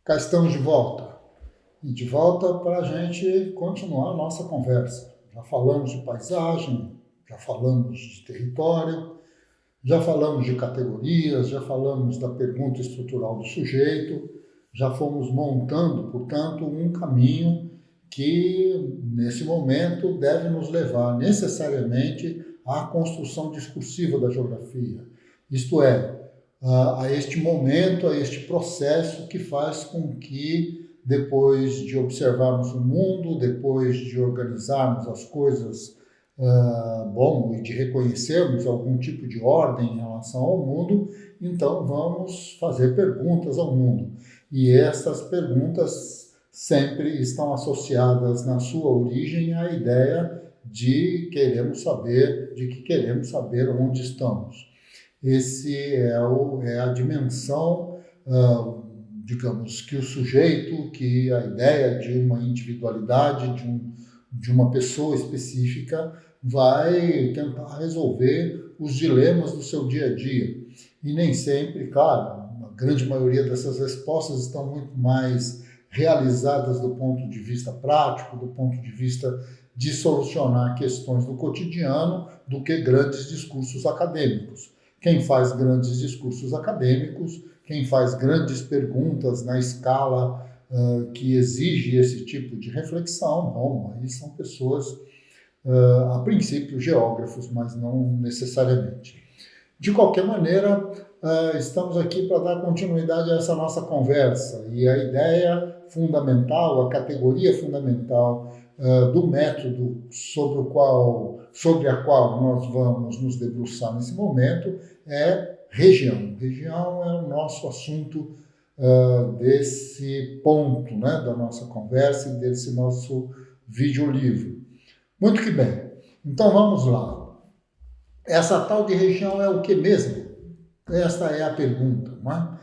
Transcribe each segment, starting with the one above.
Cá estamos de volta. E de volta para a gente continuar a nossa conversa. Já falamos de paisagem, já falamos de território, já falamos de categorias, já falamos da pergunta estrutural do sujeito, já fomos montando, portanto, um caminho que, nesse momento, deve nos levar necessariamente à construção discursiva da geografia. Isto é, a este momento, a este processo que faz com que, depois de observarmos o mundo, depois de organizarmos as coisas, e de reconhecermos algum tipo de ordem em relação ao mundo, então vamos fazer perguntas ao mundo. E essas perguntas sempre estão associadas na sua origem à ideia de que queremos saber onde estamos. Esse é a dimensão, digamos, que o sujeito, que a ideia de uma individualidade, de uma pessoa específica, vai tentar resolver os dilemas do seu dia a dia. E nem sempre, claro, a grande maioria dessas respostas estão muito mais realizadas do ponto de vista prático, do ponto de vista de solucionar questões do cotidiano, do que grandes discursos acadêmicos. Quem faz grandes discursos acadêmicos, quem faz grandes perguntas na escala que exige esse tipo de reflexão, aí são pessoas, a princípio, geógrafos, mas não necessariamente. De qualquer maneira, estamos aqui para dar continuidade a essa nossa conversa, e a ideia fundamental, a categoria fundamental do método sobre a qual nós vamos nos debruçar nesse momento é região. Região é o nosso assunto desse ponto, né, da nossa conversa e desse nosso videolivro. Muito que bem. Então vamos lá. Essa tal de região é o que mesmo? Esta é a pergunta, não é?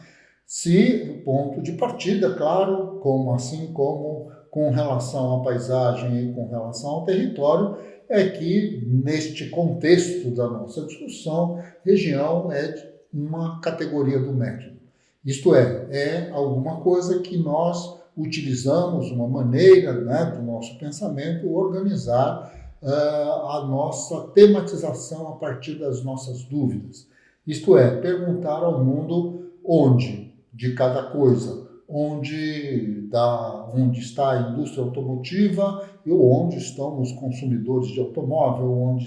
Se o ponto de partida, claro, assim como com relação à paisagem e com relação ao território, é que, neste contexto da nossa discussão, região é uma categoria do método. Isto é alguma coisa que nós utilizamos, uma maneira, né, do nosso pensamento organizar a nossa tematização a partir das nossas dúvidas. Isto é, perguntar ao mundo onde de cada coisa, onde está a indústria automotiva e onde estão os consumidores de automóvel, onde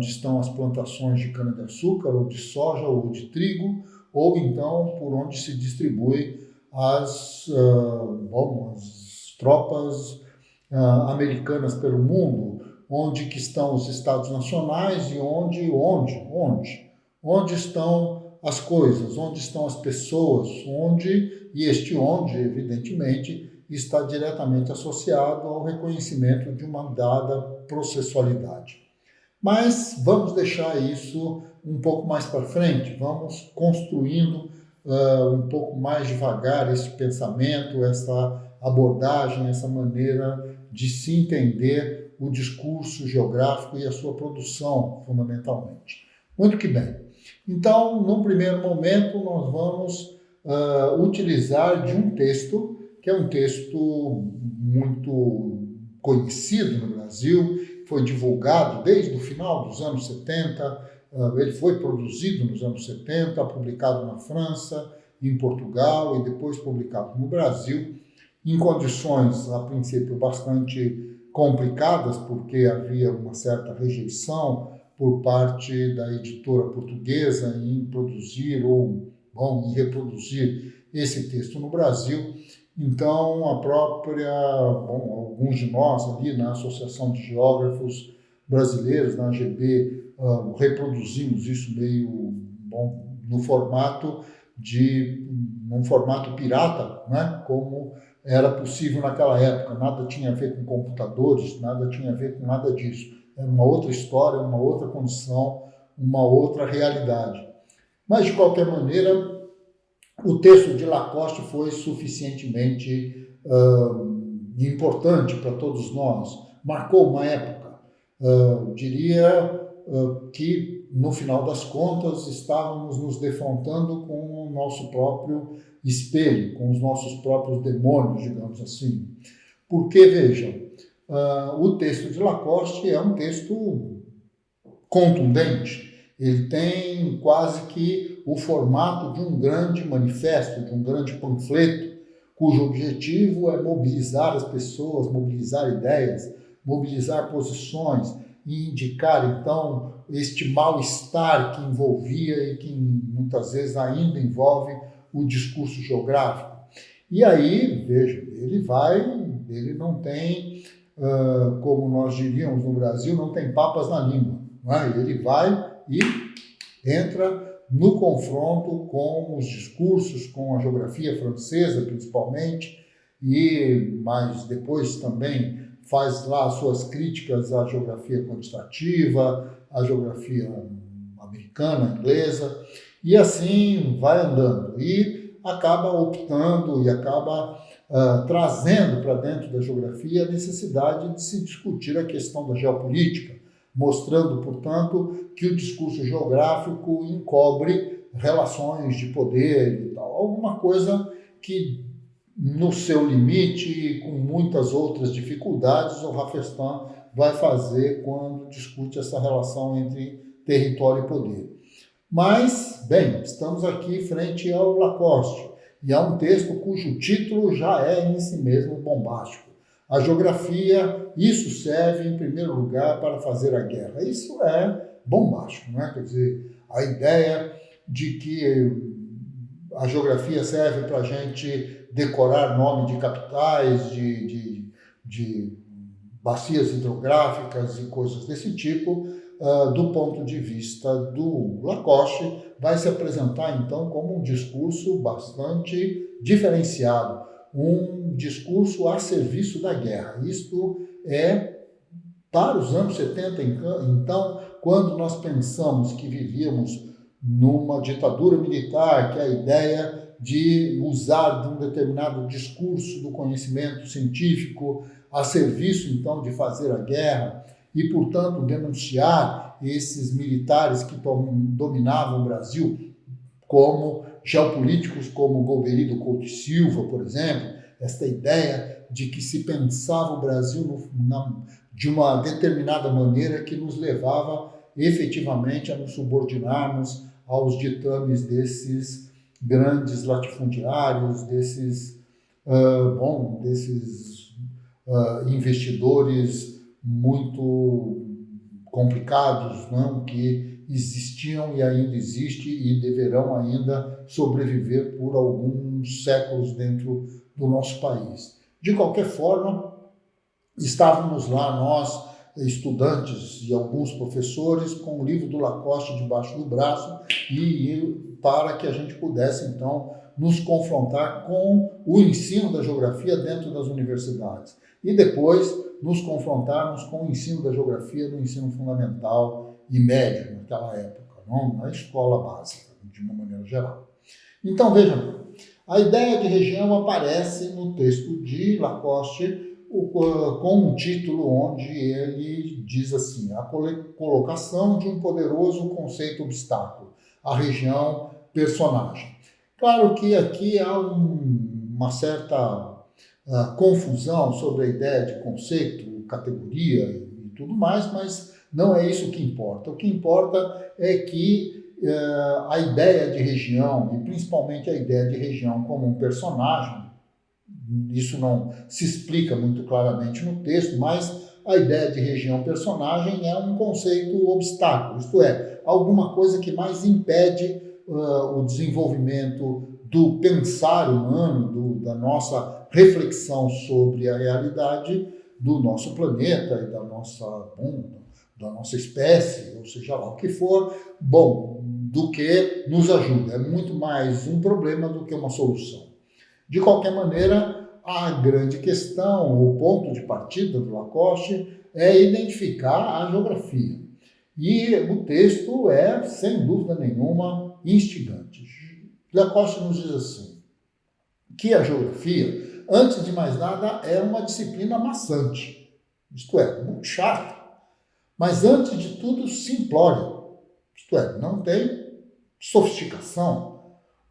estão as plantações de cana-de-açúcar, ou de soja, ou de trigo, ou então por onde se distribui as tropas americanas pelo mundo, onde que estão os estados nacionais e onde estão as coisas, onde estão as pessoas, e este onde, evidentemente, está diretamente associado ao reconhecimento de uma dada processualidade. Mas vamos deixar isso um pouco mais para frente, vamos construindo um pouco mais devagar esse pensamento, essa abordagem, essa maneira de se entender o discurso geográfico e a sua produção, fundamentalmente. Muito que bem. Então, num primeiro momento, nós vamos utilizar de um texto, que é um texto muito conhecido no Brasil, foi divulgado desde o final dos anos 70, ele foi produzido nos anos 70, publicado na França, em Portugal e depois publicado no Brasil, em condições, a princípio, bastante complicadas, porque havia uma certa rejeição por parte da editora portuguesa em produzir em reproduzir esse texto no Brasil. Então, alguns de nós ali na Associação de Geógrafos Brasileiros, na AGB, reproduzimos isso num formato pirata, né? Como era possível naquela época. Nada tinha a ver com computadores, nada tinha a ver com nada disso. Era uma outra história, uma outra condição, uma outra realidade. Mas, de qualquer maneira, o texto de Lacoste foi suficientemente importante para todos nós. Marcou uma época. Diria que, no final das contas, estávamos nos defrontando com o nosso próprio espelho com os nossos próprios demônios, digamos assim. Porque, vejam, o texto de Lacoste é um texto contundente. Ele tem quase que o formato de um grande manifesto, de um grande panfleto, cujo objetivo é mobilizar as pessoas, mobilizar ideias, mobilizar posições e indicar, então, este mal-estar que envolvia e que muitas vezes ainda envolve o discurso geográfico. E aí, veja, ele não tem, como nós diríamos no Brasil, não tem papas na língua. Não é? Ele vai e entra no confronto com os discursos, com a geografia francesa, principalmente, mas depois também faz lá as suas críticas à geografia quantitativa, à geografia americana, inglesa, e assim vai andando. E acaba optando e acaba trazendo para dentro da geografia a necessidade de se discutir a questão da geopolítica, mostrando, portanto, que o discurso geográfico encobre relações de poder e tal. Alguma coisa que, no seu limite, com muitas outras dificuldades, o Rafestin vai fazer quando discute essa relação entre território e poder. Mas, bem, estamos aqui frente ao Lacoste, e há um texto cujo título já é em si mesmo bombástico. A geografia, isso serve em primeiro lugar para fazer a guerra. Isso é bombástico, não é? Quer dizer, a ideia de que a geografia serve para a gente decorar nome de capitais, de bacias hidrográficas e coisas desse tipo, do ponto de vista do Lacoste, vai se apresentar então como um discurso bastante diferenciado, um discurso a serviço da guerra. Isto é para os anos 70, então, quando nós pensamos que vivíamos numa ditadura militar, que a ideia de usar de um determinado discurso do conhecimento científico a serviço, então, de fazer a guerra e, portanto, denunciar esses militares que dominavam o Brasil como geopolíticos como Golbery do Couto e Silva, por exemplo, esta ideia de que se pensava o Brasil de uma determinada maneira que nos levava efetivamente a nos subordinarmos aos ditames desses grandes latifundiários, desses investidores muito complicados, não? Que existiam e ainda existem e deverão ainda sobreviver por alguns séculos dentro do nosso país. De qualquer forma, estávamos lá nós, estudantes e alguns professores, com o livro do Lacoste debaixo do braço e para que a gente pudesse, então, nos confrontar com o ensino da geografia dentro das universidades e depois nos confrontarmos com o ensino da geografia no ensino fundamental e médio naquela época, não? Na escola básica, de uma maneira geral. Então, vejam, a ideia de região aparece no texto de Lacoste com um título onde ele diz assim: a colocação de um poderoso conceito obstáculo, a região personagem. Claro que aqui há uma certa confusão sobre a ideia de conceito, categoria e tudo mais, mas não é isso que importa. O que importa é que a ideia de região, e principalmente a ideia de região como um personagem, isso não se explica muito claramente no texto, mas a ideia de região-personagem é um conceito obstáculo, isto é, alguma coisa que mais impede o desenvolvimento do pensar humano, da nossa reflexão sobre a realidade do nosso planeta e da nossa espécie, ou seja lá o que for, do que nos ajuda. É muito mais um problema do que uma solução. De qualquer maneira, a grande questão, o ponto de partida do Lacoste é identificar a geografia. E o texto é, sem dúvida nenhuma, instigante. Lacoste nos diz assim, que a geografia, antes de mais nada, é uma disciplina maçante. Isto é, muito chata. Mas, antes de tudo, simplória. Isto é, não tem sofisticação.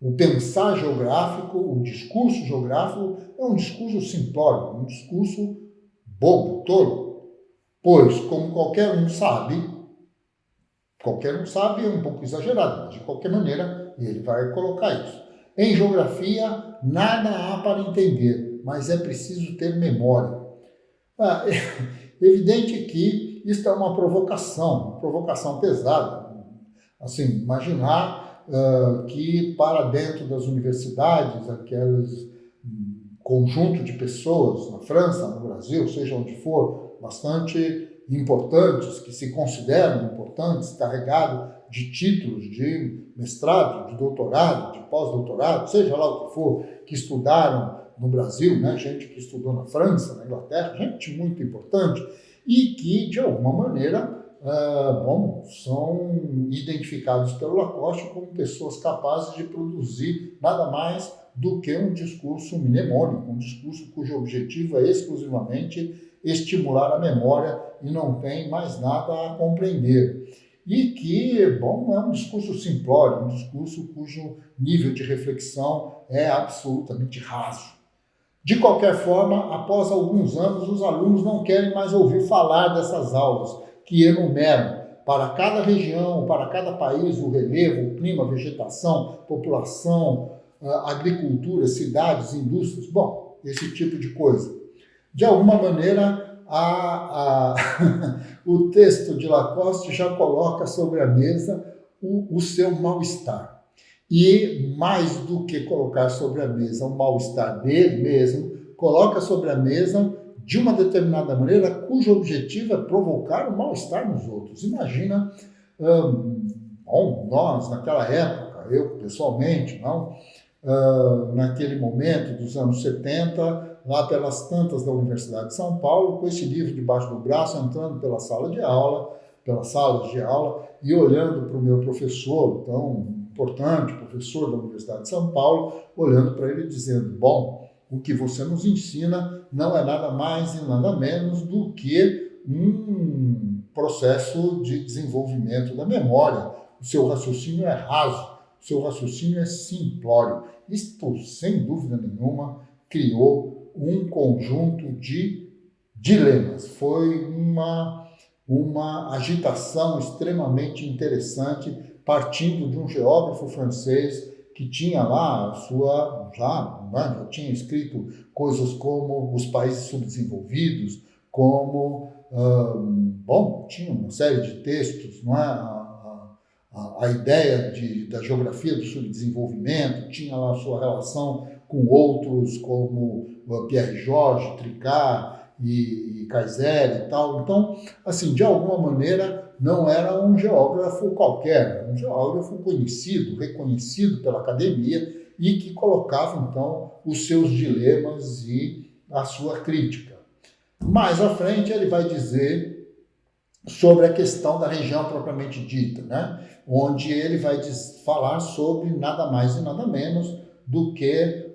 O pensar geográfico, o discurso geográfico é um discurso simplório, um discurso bobo, tolo, pois, como qualquer um sabe é um pouco exagerado, mas de qualquer maneira ele vai colocar isso. Em geografia, nada há para entender, mas é preciso ter memória. É evidente que isso é uma provocação pesada. Assim, imaginar que para dentro das universidades, aqueles conjunto de pessoas na França, no Brasil, seja onde for, bastante importantes, que se consideram importantes, carregados de títulos de mestrado, de doutorado, de pós-doutorado, seja lá o que for, que estudaram no Brasil, né? Gente que estudou na França, na Inglaterra, gente muito importante, e que, de alguma maneira, são identificados pelo Lacoste como pessoas capazes de produzir nada mais do que um discurso mnemônico, um discurso cujo objetivo é exclusivamente estimular a memória e não tem mais nada a compreender. E que, é um discurso simplório, um discurso cujo nível de reflexão é absolutamente raso. De qualquer forma, após alguns anos, os alunos não querem mais ouvir falar dessas aulas, que enumeram para cada região, para cada país, o relevo, o clima, a vegetação, população, agricultura, cidades, indústrias, esse tipo de coisa. De alguma maneira, o texto de Lacoste já coloca sobre a mesa o seu mal-estar. E, mais do que colocar sobre a mesa o mal-estar dele mesmo, coloca sobre a mesa, de uma determinada maneira, cujo objetivo é provocar o mal-estar nos outros. Imagina, nós, naquela época, eu pessoalmente, naquele momento dos anos 70, lá pelas tantas da Universidade de São Paulo, com esse livro debaixo do braço, entrando pelas salas de aula, e olhando para o meu professor, tão importante, professor da Universidade de São Paulo, olhando para ele e dizendo, o que você nos ensina não é nada mais e nada menos do que um processo de desenvolvimento da memória. O seu raciocínio é raso, o seu raciocínio é simplório. Isto, sem dúvida nenhuma, criou um conjunto de dilemas. Foi uma agitação extremamente interessante, partindo de um geógrafo francês que tinha lá já tinha escrito coisas como os países subdesenvolvidos, como, tinha uma série de textos, a ideia da geografia do subdesenvolvimento, tinha lá a sua relação com outros como Pierre Georges, Tricard e Kaiser e tal. Então, assim, de alguma maneira, não era um geógrafo qualquer, era um geógrafo conhecido, reconhecido pela academia e que colocava, então, os seus dilemas e a sua crítica. Mais à frente, ele vai dizer sobre a questão da região propriamente dita, onde ele vai falar sobre nada mais e nada menos do que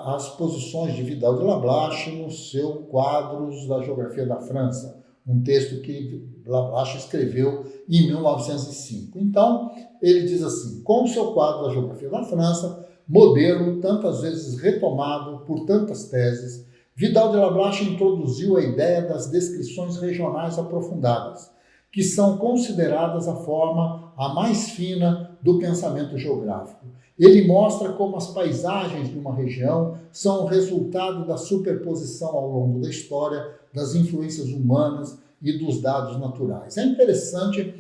as posições de Vidal de Lablache no seu Quadros da Geografia da França, um texto que Lablache escreveu em 1905. Então, ele diz assim, com o seu quadro da Geografia da França, modelo tantas vezes retomado por tantas teses, Vidal de Lablache introduziu a ideia das descrições regionais aprofundadas, que são consideradas a forma a mais fina do pensamento geográfico. Ele mostra como as paisagens de uma região são o resultado da superposição ao longo da história das influências humanas e dos dados naturais. É interessante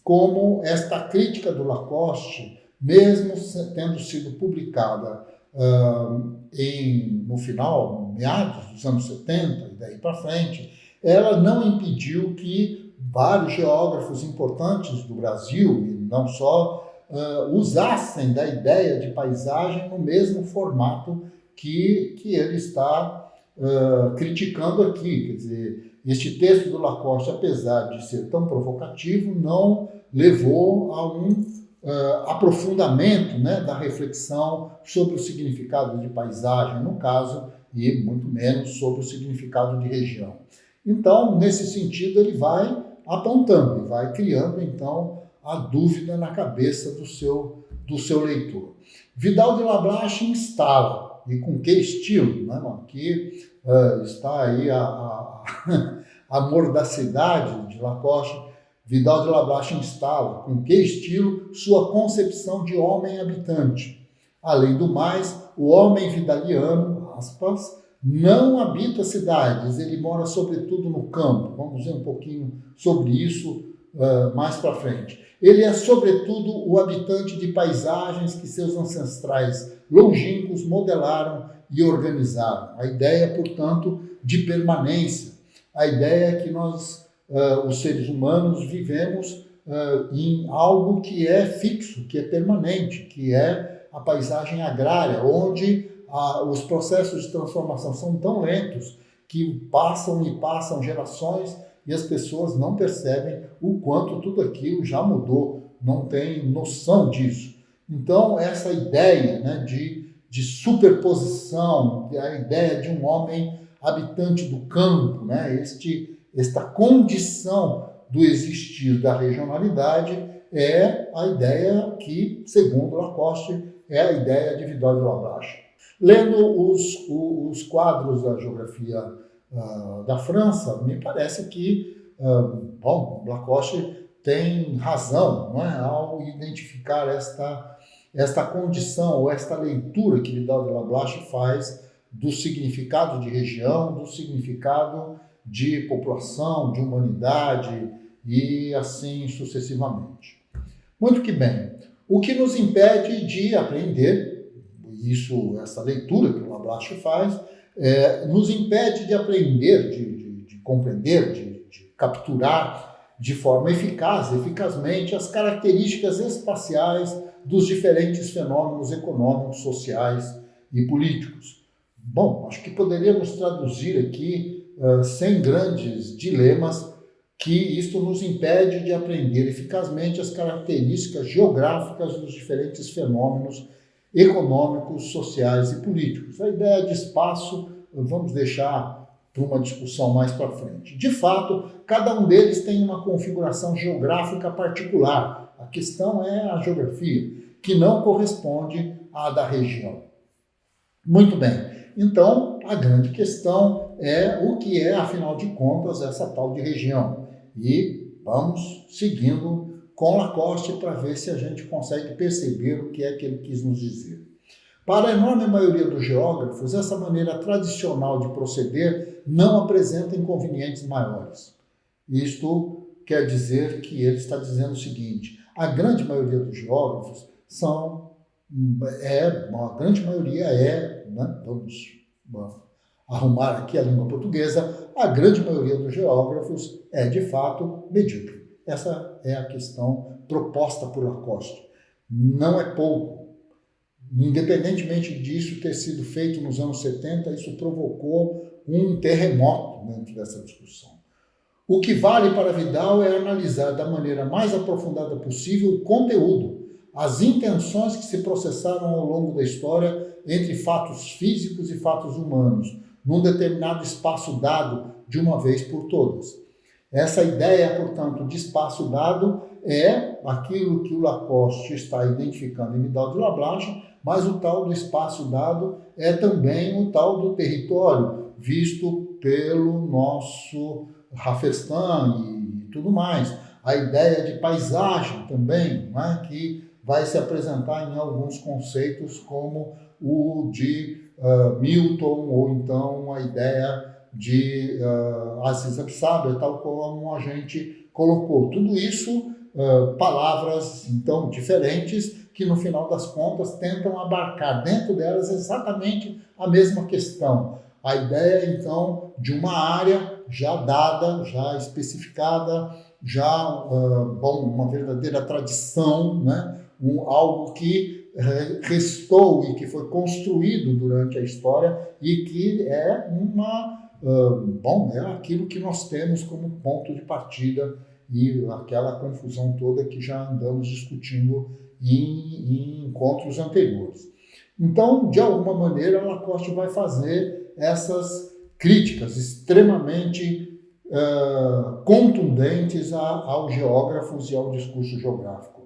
como esta crítica do Lacoste, mesmo tendo sido publicada no final, meados dos anos 70 e daí para frente, ela não impediu que vários geógrafos importantes do Brasil, e não só, usassem da ideia de paisagem no mesmo formato que ele está criticando aqui. Quer dizer, este texto do Lacoste, apesar de ser tão provocativo, não levou a um aprofundamento da reflexão sobre o significado de paisagem, no caso, e muito menos sobre o significado de região. Então, nesse sentido, ele vai apontando e vai criando, então, a dúvida na cabeça do seu leitor. Vidal de Lablache instala, e com que estilo, né? Aqui está aí a mordacidade de Lacoste. Vidal de Lablache instala, com que estilo, sua concepção de homem habitante. Além do mais, o homem vidaliano, aspas, não habita cidades, ele mora sobretudo no campo. Vamos ver um pouquinho sobre isso mais para frente. Ele é sobretudo o habitante de paisagens que seus ancestrais longínquos modelaram e organizaram. A ideia, portanto, de permanência. A ideia é que nós, os seres humanos, vivemos em algo que é fixo, que é permanente, que é a paisagem agrária, onde os processos de transformação são tão lentos que passam e passam gerações e as pessoas não percebem o quanto tudo aquilo já mudou, não tem noção disso. Então, essa ideia, né, de superposição, a ideia de um homem habitante do campo, né, esta condição do existir da regionalidade é a ideia que, segundo Lacoste, é a ideia de Vidal de Lablache. Lendo os quadros da geografia da França, me parece que, Lacoste tem razão, não é, ao identificar esta condição, ou esta leitura que Vidal de Lablache faz do significado de região, do significado de população, de humanidade e assim sucessivamente. Muito que bem. O que nos impede de aprender, essa leitura que o Lablache faz, nos impede de aprender, de compreender, de capturar de forma eficazmente as características espaciais dos diferentes fenômenos econômicos, sociais e políticos. Bom, acho que poderíamos traduzir aqui, sem grandes dilemas, que isto nos impede de aprender eficazmente as características geográficas dos diferentes fenômenos econômicos, sociais e políticos. A ideia de espaço, vamos deixar para uma discussão mais para frente. De fato, cada um deles tem uma configuração geográfica particular. A questão é a geografia, que não corresponde à da região. Muito bem. Então, a grande questão é o que é, afinal de contas, essa tal de região. E vamos seguindo com Lacoste para ver se a gente consegue perceber o que é que ele quis nos dizer. Para a enorme maioria dos geógrafos, essa maneira tradicional de proceder não apresenta inconvenientes maiores. Isto quer dizer que ele está dizendo o seguinte: a grande maioria dos geógrafos vamos arrumar aqui a língua portuguesa, a grande maioria dos geógrafos é, de fato, medíocre. Essa é a questão proposta por Lacoste. Não é pouco. Independentemente disso ter sido feito nos anos 70, isso provocou um terremoto dentro dessa discussão. O que vale para Vidal é analisar da maneira mais aprofundada possível o conteúdo, as intenções que se processaram ao longo da história entre fatos físicos e fatos humanos, num determinado espaço dado de uma vez por todas. Essa ideia, portanto, de espaço dado é aquilo que o Lacoste está identificando em Vidal de Lablache, mas o tal do espaço dado é também o tal do território, visto pelo nosso Rafestan e tudo mais. A ideia de paisagem também, né, que vai se apresentar em alguns conceitos como o de Milton, ou então a ideia de Aziz Absaber, tal como a gente colocou. Tudo isso, palavras, então, diferentes, que no final das contas tentam abarcar dentro delas exatamente a mesma questão. A ideia, então, de uma área já dada, já especificada, já uma verdadeira tradição, né? Algo que restou e que foi construído durante a história e que é é aquilo que nós temos como ponto de partida e aquela confusão toda que já andamos discutindo em encontros anteriores. Então, de alguma maneira, Lacoste vai fazer essas críticas extremamente contundentes aos geógrafos e ao discurso geográfico.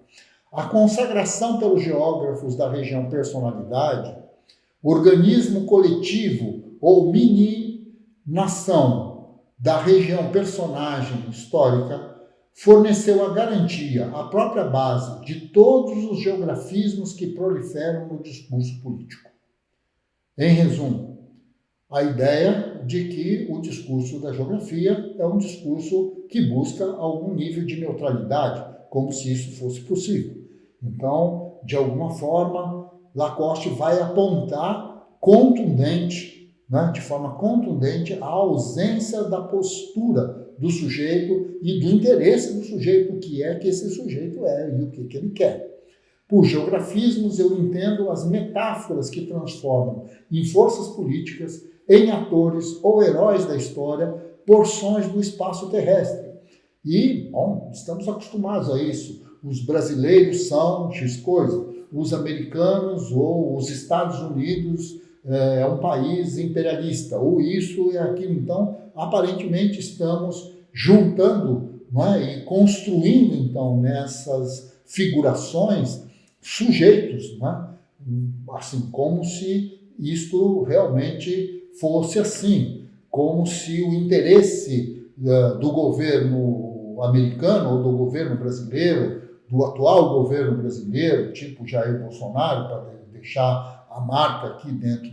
A consagração pelos geógrafos da região personalidade, organismo coletivo ou mini-nação da região personagem histórica, forneceu a garantia, a própria base de todos os geografismos que proliferam no discurso político. Em resumo, a ideia de que o discurso da geografia é um discurso que busca algum nível de neutralidade, como se isso fosse possível. Então, de alguma forma, Lacoste vai apontar de forma contundente, a ausência da postura do sujeito e do interesse do sujeito, o que é que esse sujeito é e o que ele quer. Por geografismos, eu entendo as metáforas que transformam em forças políticas, em atores ou heróis da história, porções do espaço terrestre. E, bom, estamos acostumados a isso. Os brasileiros são X coisa, os americanos ou os Estados Unidos é um país imperialista, ou isso e aquilo. Então, aparentemente, estamos juntando, não é? E construindo, então, nessas figurações, sujeitos, não é? Assim, como se isto realmente fosse assim, como se o interesse do governo americano ou do governo brasileiro, do atual governo brasileiro, tipo Jair Bolsonaro, para deixar a marca aqui dentro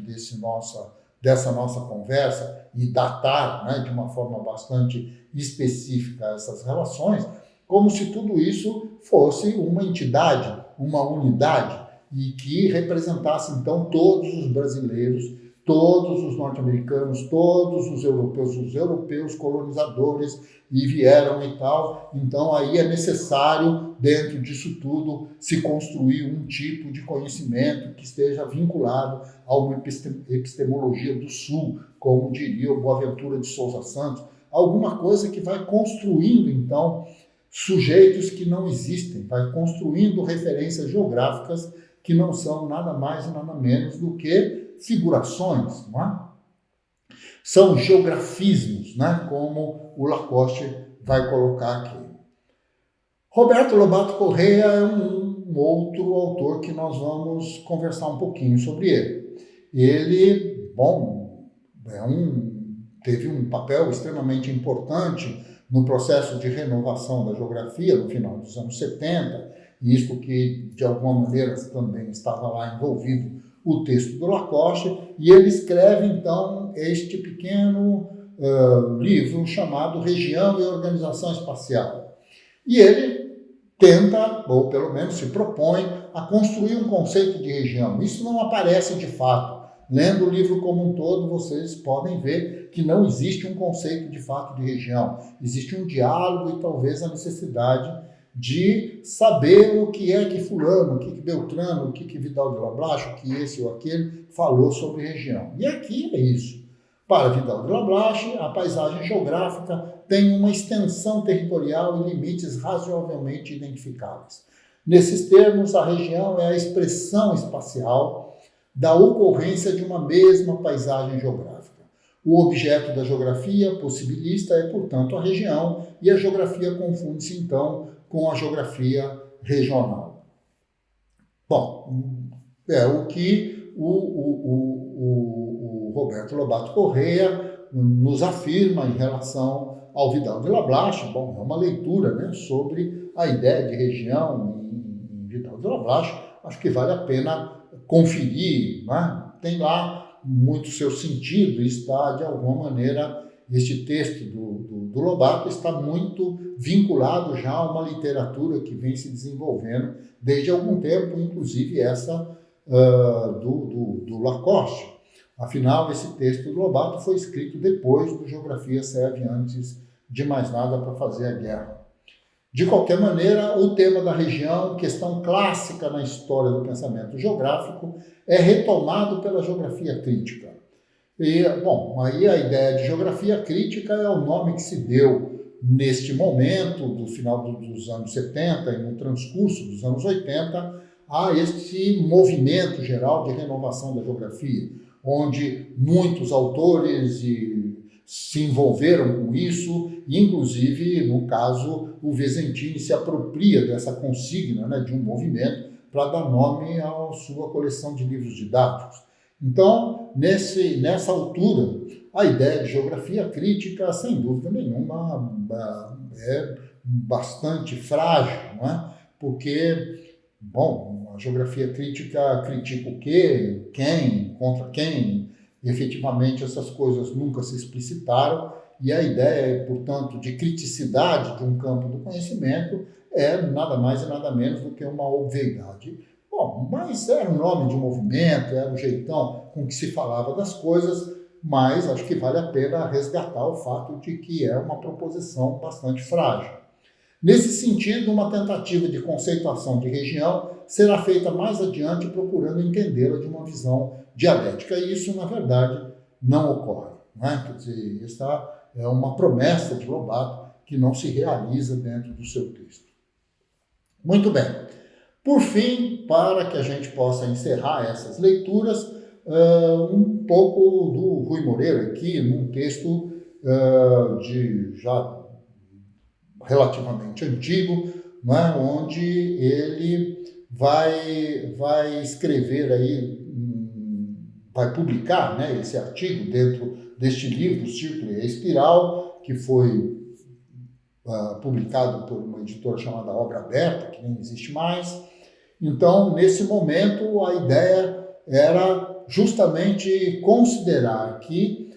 dessa nossa conversa e datar, né, de uma forma bastante específica essas relações, como se tudo isso fosse uma entidade, uma unidade, e que representasse, então, todos os brasileiros, todos os norte-americanos, todos os europeus colonizadores, e vieram e tal. Então, aí é necessário, dentro disso tudo, se construir um tipo de conhecimento que esteja vinculado a uma epistemologia do Sul, como diria o Boaventura de Souza Santos, alguma coisa que vai construindo, então, sujeitos que não existem, vai construindo referências geográficas que não são nada mais e nada menos do que figurações, não é? São geografismos, né? Como o Lacoste vai colocar aqui. Roberto Lobato Correia é um outro autor que nós vamos conversar um pouquinho sobre ele. Ele, bom, teve um papel extremamente importante no processo de renovação da geografia no final dos anos 70, isto que, de alguma maneira, também estava lá envolvido o texto do Lacoste, e ele escreve, então, este pequeno livro chamado Região e Organização Espacial. E ele tenta, ou pelo menos se propõe, a construir um conceito de região. Isso não aparece de fato. Lendo o livro como um todo, vocês podem ver que não existe um conceito de fato de região. Existe um diálogo e talvez a necessidade de saber o que é que fulano, o que Beltrano, o que Vidal de Lablache, o que esse ou aquele falou sobre região. E aqui é isso. Para Vidal de Lablache, a paisagem geográfica tem uma extensão territorial e limites razoavelmente identificáveis. Nesses termos, a região é a expressão espacial da ocorrência de uma mesma paisagem geográfica. O objeto da geografia possibilista é, portanto, a região, e a geografia confunde-se, então, com a geografia regional. Bom, é o que o Roberto Lobato Correia nos afirma em relação ao Vidal de Lablache. Bom, é uma leitura, né, sobre a ideia de região em Vidal de Lablache. Acho que vale a pena conferir, né? Tem lá muito seu sentido e está, de alguma maneira, este texto do Lobato está muito vinculado já a uma literatura que vem se desenvolvendo desde algum tempo, inclusive essa do Lacoste. Afinal, esse texto do Lobato foi escrito depois do Geografia Serve antes de mais nada para fazer a guerra. De qualquer maneira, o tema da região, questão clássica na história do pensamento geográfico, é retomado pela geografia crítica. E, bom, aí a ideia de geografia crítica é o nome que se deu neste momento, do final dos anos 70 e no transcurso dos anos 80, a este movimento geral de renovação da geografia, onde muitos autores se envolveram com isso, e inclusive, no caso, o Vizzentini se apropria dessa consigna, né, de um movimento para dar nome à sua coleção de livros didáticos. Então, nessa altura, a ideia de geografia crítica, sem dúvida nenhuma, é bastante frágil, não é? Porque, bom, a geografia crítica critica o quê, quem, contra quem, e efetivamente essas coisas nunca se explicitaram, e a ideia, portanto, de criticidade de um campo do conhecimento é nada mais e nada menos do que uma obviedade. Bom, mas era o nome de um movimento, era o jeitão com que se falava das coisas, mas acho que vale a pena resgatar o fato de que é uma proposição bastante frágil. Nesse sentido, uma tentativa de conceituação de região será feita mais adiante procurando entendê-la de uma visão dialética, e isso, na verdade, não ocorre. Não é? Quer dizer, esta é uma promessa de Lobato que não se realiza dentro do seu texto. Muito bem. Por fim, para que a gente possa encerrar essas leituras, um pouco do Rui Moreira aqui, num texto já relativamente antigo, não é? Onde ele vai escrever aí, vai publicar, né, esse artigo dentro deste livro, Círculo e a Espiral, que foi publicado por uma editora chamada Obra Aberta, que nem existe mais. Então, nesse momento, a ideia era justamente considerar que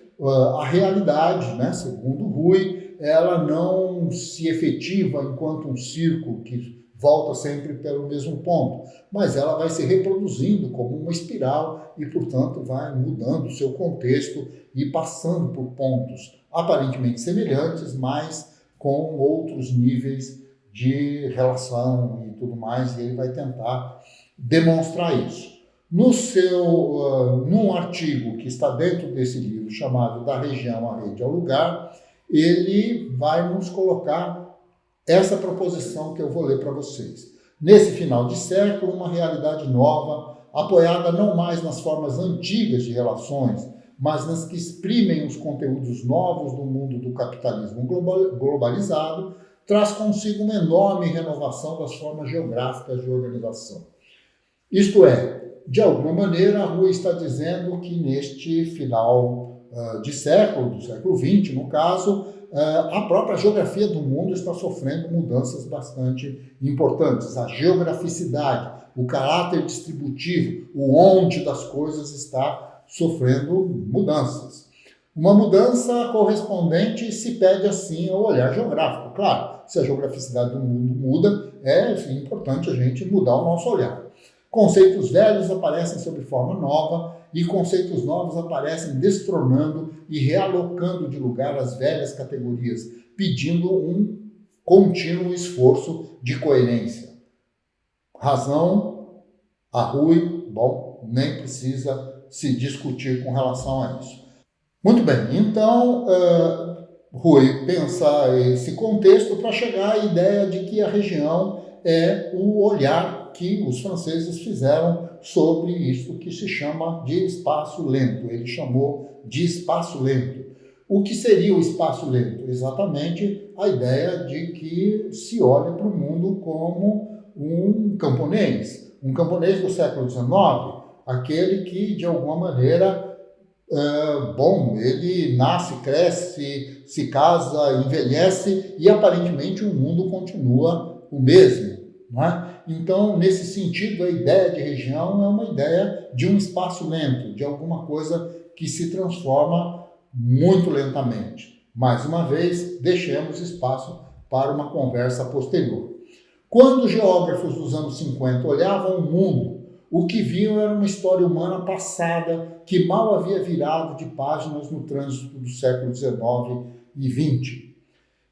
a realidade, né, segundo Rui, ela não se efetiva enquanto um círculo que volta sempre pelo mesmo ponto, mas ela vai se reproduzindo como uma espiral e, portanto, vai mudando o seu contexto e passando por pontos aparentemente semelhantes, mas com outros níveis de relação e tudo mais, e ele vai tentar demonstrar isso. Num artigo que está dentro desse livro, chamado Da Região à Rede ao Lugar, ele vai nos colocar essa proposição que eu vou ler para vocês. Nesse final de século, uma realidade nova, apoiada não mais nas formas antigas de relações, mas nas que exprimem os conteúdos novos do mundo do capitalismo globalizado, traz consigo uma enorme renovação das formas geográficas de organização. Isto é, de alguma maneira, a Rui está dizendo que neste final de século, do século XX, no caso, a própria geografia do mundo está sofrendo mudanças bastante importantes. A geograficidade, o caráter distributivo, o onde das coisas está sofrendo mudanças. Uma mudança correspondente se pede, assim, ao olhar geográfico. Claro, se a geograficidade do mundo muda, é importante a gente mudar o nosso olhar. Conceitos velhos aparecem sob forma nova e conceitos novos aparecem destronando e realocando de lugar as velhas categorias, pedindo um contínuo esforço de coerência. Razão, a Rui, bom, nem precisa se discutir com relação a isso. Muito bem, então, Rui pensa esse contexto para chegar à ideia de que a região é o olhar que os franceses fizeram sobre isso que se chama de espaço lento. Ele chamou de espaço lento. O que seria o espaço lento? Exatamente a ideia de que se olha para o mundo como um camponês do século XIX, aquele que, de alguma maneira, ele nasce, cresce, se casa, envelhece e, aparentemente, o mundo continua o mesmo. Não é? Então, nesse sentido, a ideia de região é uma ideia de um espaço lento, de alguma coisa que se transforma muito lentamente. Mais uma vez, deixemos espaço para uma conversa posterior. Quando os geógrafos dos anos 50 olhavam o mundo, o que viam era uma história humana passada que mal havia virado de páginas no trânsito do século XIX e XX.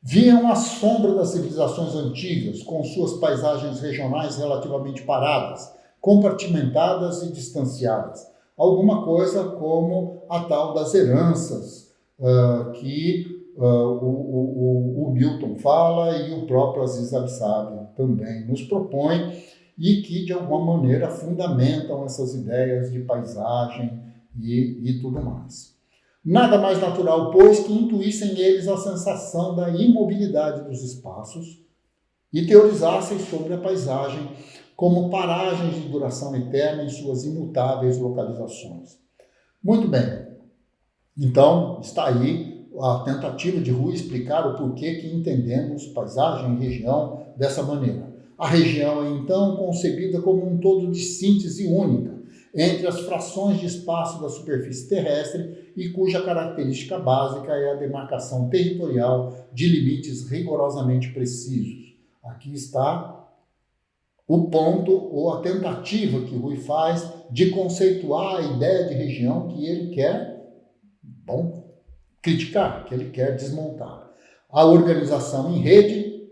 Viam a sombra das civilizações antigas, com suas paisagens regionais relativamente paradas, compartimentadas e distanciadas. Alguma coisa como a tal das heranças que o Milton fala e o próprio Aziz Absabi também nos propõe e que, de alguma maneira, fundamentam essas ideias de paisagem e tudo mais. Nada mais natural, pois, que intuíssem eles a sensação da imobilidade dos espaços e teorizassem sobre a paisagem como paragens de duração eterna em suas imutáveis localizações. Muito bem. Então, está aí a tentativa de Rui explicar o porquê que entendemos paisagem e região dessa maneira. A região é, então, concebida como um todo de síntese única entre as frações de espaço da superfície terrestre e cuja característica básica é a demarcação territorial de limites rigorosamente precisos. Aqui está o ponto ou a tentativa que Rui faz de conceituar a ideia de região que ele quer, criticar, que ele quer desmontar. A organização em rede,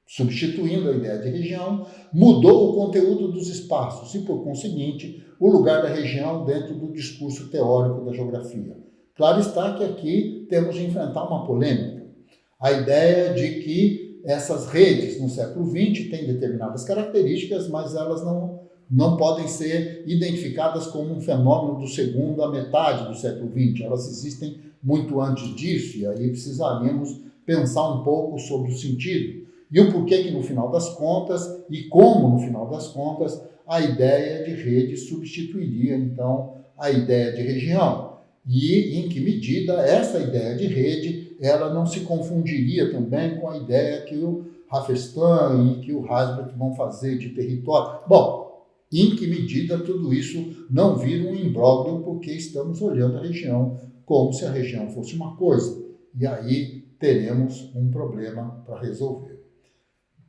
substituindo a ideia de região, mudou o conteúdo dos espaços e, por conseguinte, o lugar da região dentro do discurso teórico da geografia. Claro está que aqui temos de enfrentar uma polêmica. A ideia de que essas redes no século XX têm determinadas características, mas elas não podem ser identificadas como um fenômeno do segunda metade do século XX. Elas existem muito antes disso, e aí precisaríamos pensar um pouco sobre o sentido e o porquê que, no final das contas, e como, no final das contas, a ideia de rede substituiria, então, a ideia de região. E em que medida essa ideia de rede ela não se confundiria também com a ideia que o Hafestad e que o Hasbrouck vão fazer de território. Bom, em que medida tudo isso não vira um imbróglio, porque estamos olhando a região como se a região fosse uma coisa. E aí teremos um problema para resolver.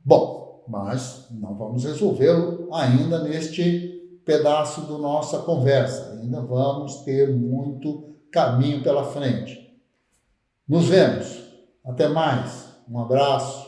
Bom, mas não vamos resolvê-lo ainda neste pedaço da nossa conversa. Ainda vamos ter muito caminho pela frente. Nos vemos. Até mais. Um abraço.